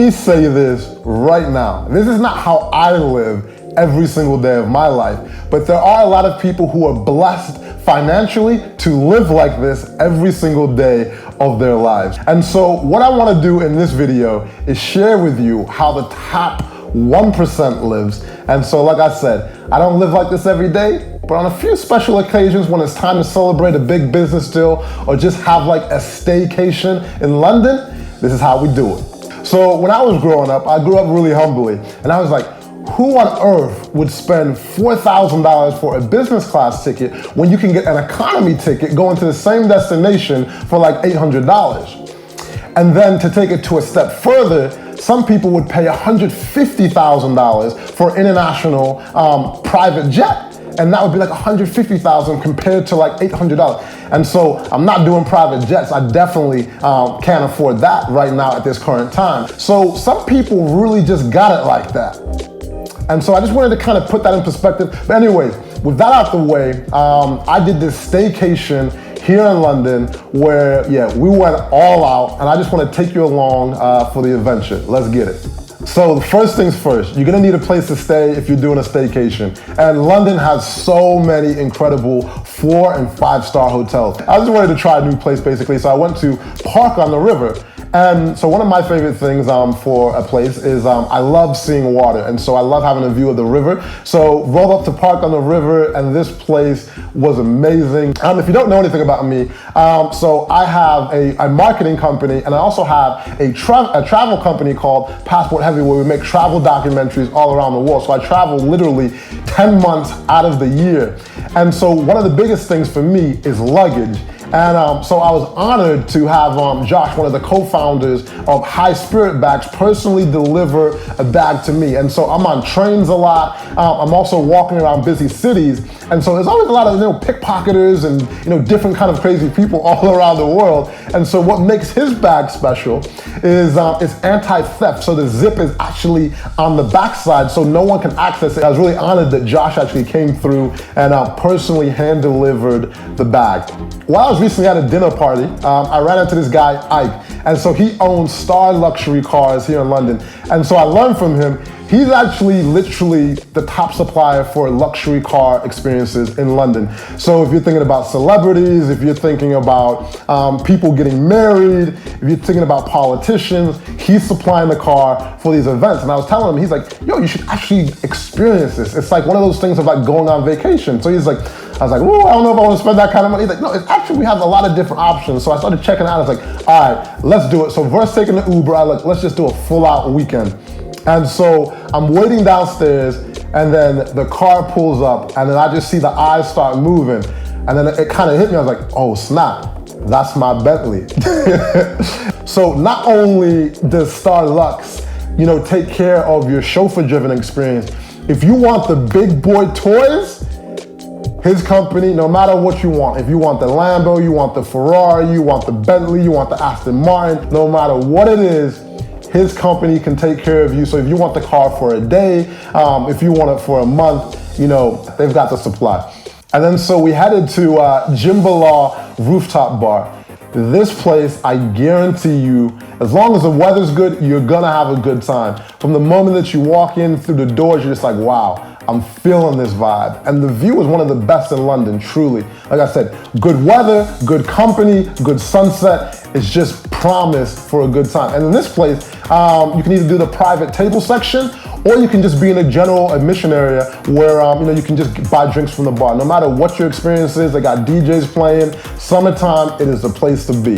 me say this right now. This is not how I live every single day of my life, but there are a lot of people who are blessed financially to live like this every single day of their lives. And so what I want to do in this video is share with you how the top 1% lives. And so like I said, I don't live like this every day, but on a few special occasions when it's time to celebrate a big business deal or just have like a staycation in London, this is how we do it. So when I was growing up, I grew up really humbly, and I was like, who on earth would spend $4,000 for a business class ticket when you can get an economy ticket going to the same destination for like $800? And then to take it to a step further, some people would pay $150,000 for international private jet. And that would be like $150,000 compared to like $800. And so I'm not doing private jets. I definitely can't afford that right now at this current time. So some people really just got it like that. And so I just wanted to kind of put that in perspective. But anyways, with that out the way, I did this staycation here in London where, we went all out, and I just want to take you along for the adventure. Let's get it. So the first things first, you're gonna need a place to stay if you're doing a staycation. And London has so many incredible 4- and 5-star hotels. I just wanted to try a new place basically, so I went to Park on the River. And so one of my favorite things for a place is I love seeing water, and so I love having a view of the river. So rolled up to Park on the River, and this place was amazing. If you don't know anything about me, so I have a marketing company, and I also have a travel company called Passport Heavy, where we make travel documentaries all around the world. So I travel literally 10 months out of the year. And so one of the biggest things for me is luggage. And so I was honored to have Josh, one of the co-founders of High Spirit Bags, personally deliver a bag to me. And so I'm on trains a lot. I'm also walking around busy cities. And so there's always a lot of pickpocketers and different kind of crazy people all around the world. And so what makes his bag special is it's anti-theft. So the zip is actually on the backside, so no one can access it. I was really honored that Josh actually came through and personally hand-delivered the bag. While I was recently at a dinner party, I ran into this guy, Ike, and so he owns Star Luxury Cars here in London. And so I learned from him, he's actually literally the top supplier for luxury car experiences in London. So if you're thinking about celebrities, if you're thinking about people getting married, if you're thinking about politicians, he's supplying the car for these events. And I was telling him, he's like, yo, you should actually experience this. It's like one of those things of like going on vacation. So he's like, I was like, oh, I don't know if I want to spend that kind of money. He's like, no, it's actually, we have a lot of different options. So I started checking out. I was like, all right, let's do it. So versus taking the Uber, I was like, let's just do a full out weekend. And so I'm waiting downstairs, and then the car pulls up, and then I just see the eyes start moving. And then it kind of hit me. I was like, oh snap, that's my Bentley. So not only does Star Lux, take care of your chauffeur-driven experience, if you want the big boy toys, his company, no matter what you want, if you want the Lambo, you want the Ferrari, you want the Bentley, you want the Aston Martin, no matter what it is, his company can take care of you. So if you want the car for a day, if you want it for a month, they've got the supply. And then so we headed to Jimbala Rooftop Bar. This place, I guarantee you, as long as the weather's good, you're gonna have a good time. From the moment that you walk in through the doors, you're just like, wow, I'm feeling this vibe. And the view is one of the best in London, truly. Like I said, good weather, good company, good sunset. It's just promised for a good time. And in this place, you can either do the private table section, or you can just be in a general admission area where you can just buy drinks from the bar. No matter what your experience is, they got DJs playing. Summertime, it is the place to be.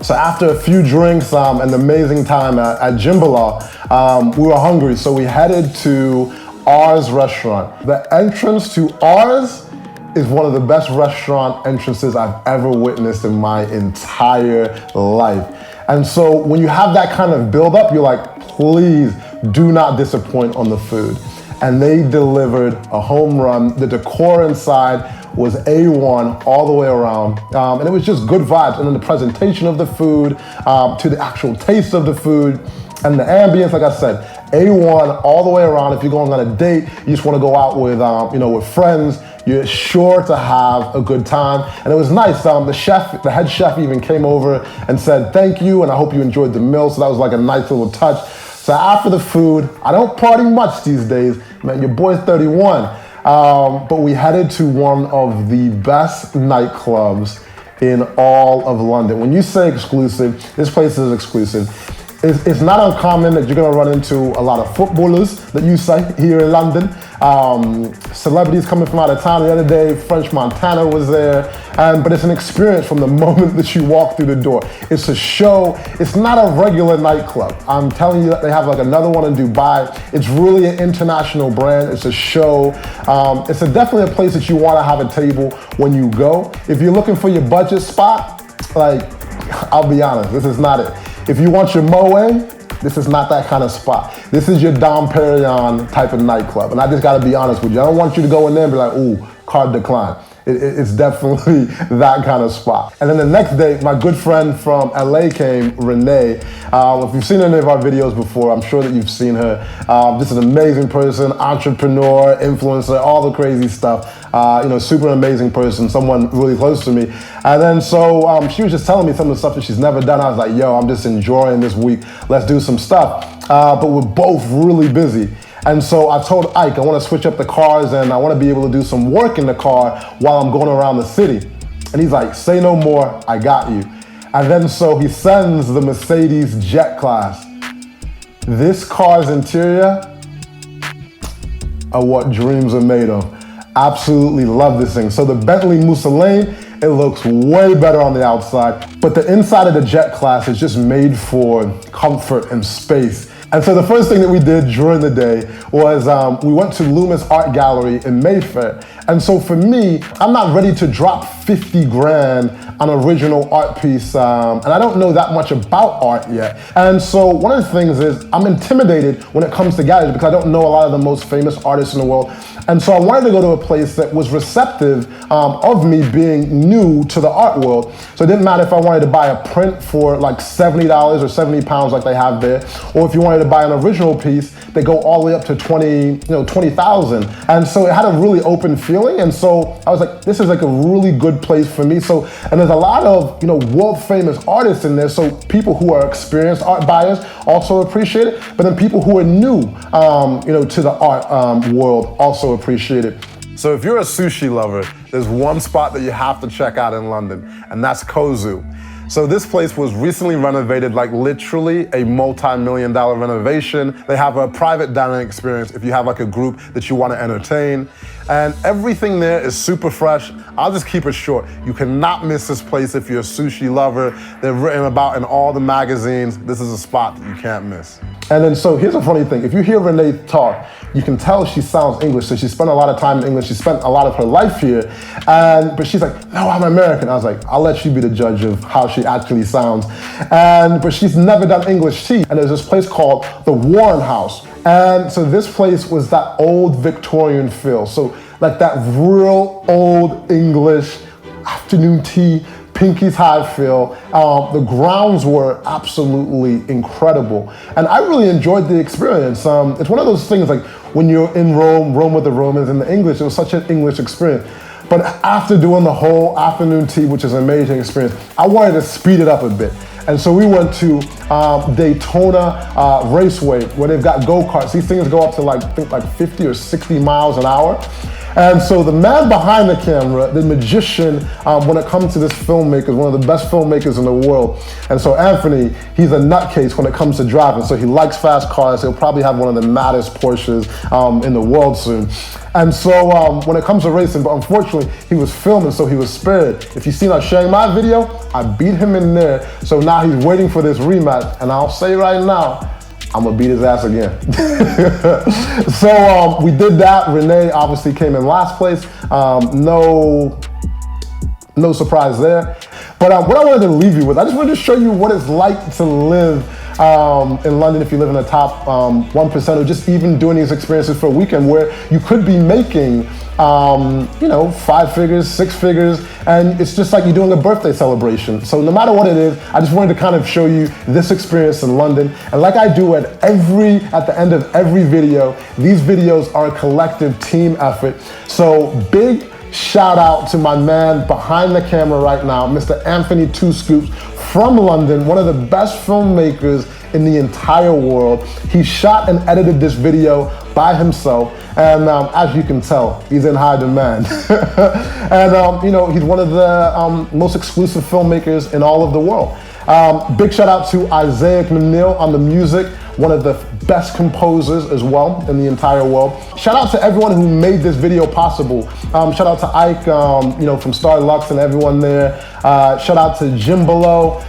So after a few drinks and an amazing time at Jimbala, we were hungry, so we headed to R's restaurant. The entrance to R's is one of the best restaurant entrances I've ever witnessed in my entire life. And so when you have that kind of build up, you're like, please do not disappoint on the food. And they delivered a home run. The decor inside was A1 all the way around. And it was just good vibes. And then the presentation of the food, to the actual taste of the food, and the ambience, like I said, A1 all the way around. If you're going on a date, you just want to go out with, with friends, you're sure to have a good time. And it was nice. The head chef even came over and said, thank you, and I hope you enjoyed the meal. So that was like a nice little touch. So after the food, I don't party much these days. Man, your boy's 31. But we headed to one of the best nightclubs in all of London. When you say exclusive, this place is exclusive. It's not uncommon that you're gonna run into a lot of footballers that you see here in London. Celebrities coming from out of town. The other day, French Montana was there. But it's an experience from the moment that you walk through the door. It's a show. It's not a regular nightclub. I'm telling you that they have like another one in Dubai. It's really an international brand. It's a show. It's definitely a place that you wanna have a table when you go. If you're looking for your budget spot, like, I'll be honest, this is not it. If you want your Moet, this is not that kind of spot. This is your Dom Perignon type of nightclub. And I just gotta be honest with you. I don't want you to go in there and be like, ooh, card decline. It's definitely that kind of spot. And then the next day, my good friend from LA came, Renee. If you've seen any of our videos before, I'm sure that you've seen her. Just an amazing person, entrepreneur, influencer, all the crazy stuff. Super amazing person, someone really close to me. And then so she was just telling me some of the stuff that she's never done. I was like, yo, I'm just enjoying this week. Let's do some stuff. But we're both really busy. And so I told Ike, I want to switch up the cars and I want to be able to do some work in the car while I'm going around the city. And he's like, say no more, I got you. And then so he sends the Mercedes Jet Class. This car's interior are what dreams are made of. Absolutely love this thing. So the Bentley Mussolini, it looks way better on the outside, but the inside of the Jet Class is just made for comfort and space. And so the first thing that we did during the day was we went to Loomis Art Gallery in Mayfair. And so for me, I'm not ready to drop 50 grand on an original art piece, and I don't know that much about art yet. And so one of the things is I'm intimidated when it comes to galleries because I don't know a lot of the most famous artists in the world. And so I wanted to go to a place that was receptive of me being new to the art world. So it didn't matter if I wanted to buy a print for like $70 or 70 pounds like they have there, or if you wanted to buy an original piece, they go all the way up to 20,000. And so it had a really open feeling. And so I was like, this is like a really good place for me. So, and there's a lot of, world famous artists in there. So people who are experienced art buyers also appreciate it. But then people who are new, to the art world also appreciate it. So if you're a sushi lover, there's one spot that you have to check out in London, and that's Kozu. So this place was recently renovated, like literally a multi-million-dollar renovation. They have a private dining experience if you have like a group that you want to entertain. And everything there is super fresh. I'll just keep it short. You cannot miss this place if you're a sushi lover. They're written about in all the magazines. This is a spot that you can't miss. And then so here's a funny thing. If you hear Renee talk, you can tell she sounds English. So she spent a lot of time in English. She spent a lot of her life here. But she's like, no, I'm American. I was like, I'll let you be the judge of how she actually sounds. But she's never done English tea. And there's this place called the Warren House. And so this place was that old Victorian feel. So like that real old English afternoon tea, Pinky's High feel. The grounds were absolutely incredible. And I really enjoyed the experience. It's one of those things like when you're in Rome with the Romans and the English, it was such an English experience. But after doing the whole afternoon tea, which is an amazing experience, I wanted to speed it up a bit. And so we went to DAYTONA Raceway, where they've got go-karts. These things go up to I think 50 or 60 miles an hour. And so the man behind the camera, the magician, when it comes to this filmmaker, is one of the best filmmakers in the world. And so Anthony, he's a nutcase when it comes to driving. So he likes fast cars. He'll probably have one of the maddest Porsches in the world soon. And so when it comes to racing, but unfortunately he was filming, so he was spared. If you've seen us sharing my video, I beat him in there. So now he's waiting for this rematch. And I'll say right now, I'm gonna beat his ass again. So we did that. Renee obviously came in last place. No surprise there. But what I wanted to leave you with, I just wanted to show you what it's like to live in London if you live in the top 1%, or just even doing these experiences for a weekend where you could be making 5 figures, 6 figures, and it's just like you're doing a birthday celebration. So no matter what it is, I just wanted to kind of show you this experience in London. And like I do at the end of every video, these videos are a collective team effort. So big shout out to my man behind the camera right now, Mr. Anthony Two Scoops from London, one of the best filmmakers in the entire world. He shot and edited this video by himself, and as you can tell, he's in high demand. And you know, he's one of the most exclusive filmmakers in all of the world. Big shout out to Isaiah McNeil on the music, one of the best composers as well in the entire world. Shout out to everyone who made this video possible. Shout out to Ike, you know, from Star Lux and everyone there. Shout out to Jim Below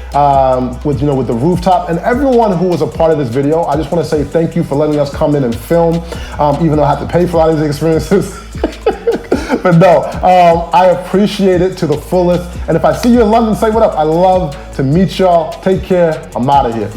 with the rooftop, and everyone who was a part of this video. I just want to say thank you for letting us come in and film, even though I have to pay for a lot of these experiences. But no, I appreciate it to the fullest. And if I see you in London, say what up. I love to meet y'all. Take care. I'm out of here.